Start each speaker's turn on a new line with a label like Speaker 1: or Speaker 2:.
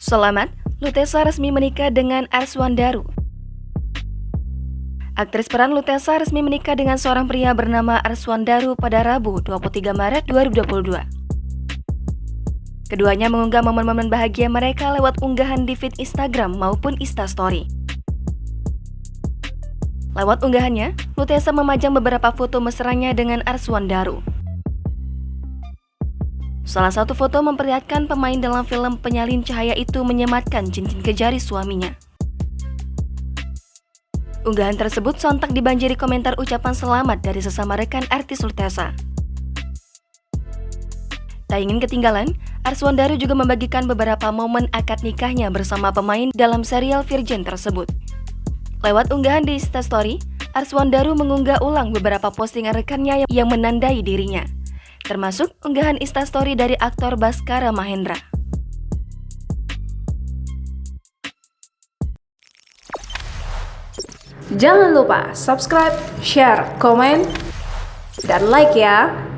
Speaker 1: Selamat, Lutesa resmi menikah dengan Arswandaru. Aktris peran Lutesa resmi menikah dengan seorang pria bernama Arswandaru pada Rabu 23 Maret 2022. Keduanya mengunggah momen-momen bahagia mereka lewat unggahan di feed Instagram maupun Instastory. Lewat unggahannya, Lutesa memajang beberapa foto mesranya dengan Arswandaru. Salah satu foto memperlihatkan pemain dalam film Penyalin Cahaya itu menyematkan cincin ke jari suaminya. Unggahan tersebut sontak dibanjiri komentar ucapan selamat dari sesama rekan artis Lutesa. Tak ingin ketinggalan, Arswandaru juga membagikan beberapa momen akad nikahnya bersama pemain dalam serial Virgin tersebut. Lewat unggahan di Instastory, Arswandaru mengunggah ulang beberapa postingan rekannya yang menandai dirinya, termasuk unggahan Instastory dari aktor Baskara Mahendra.
Speaker 2: Jangan lupa subscribe, share, komen, dan like ya!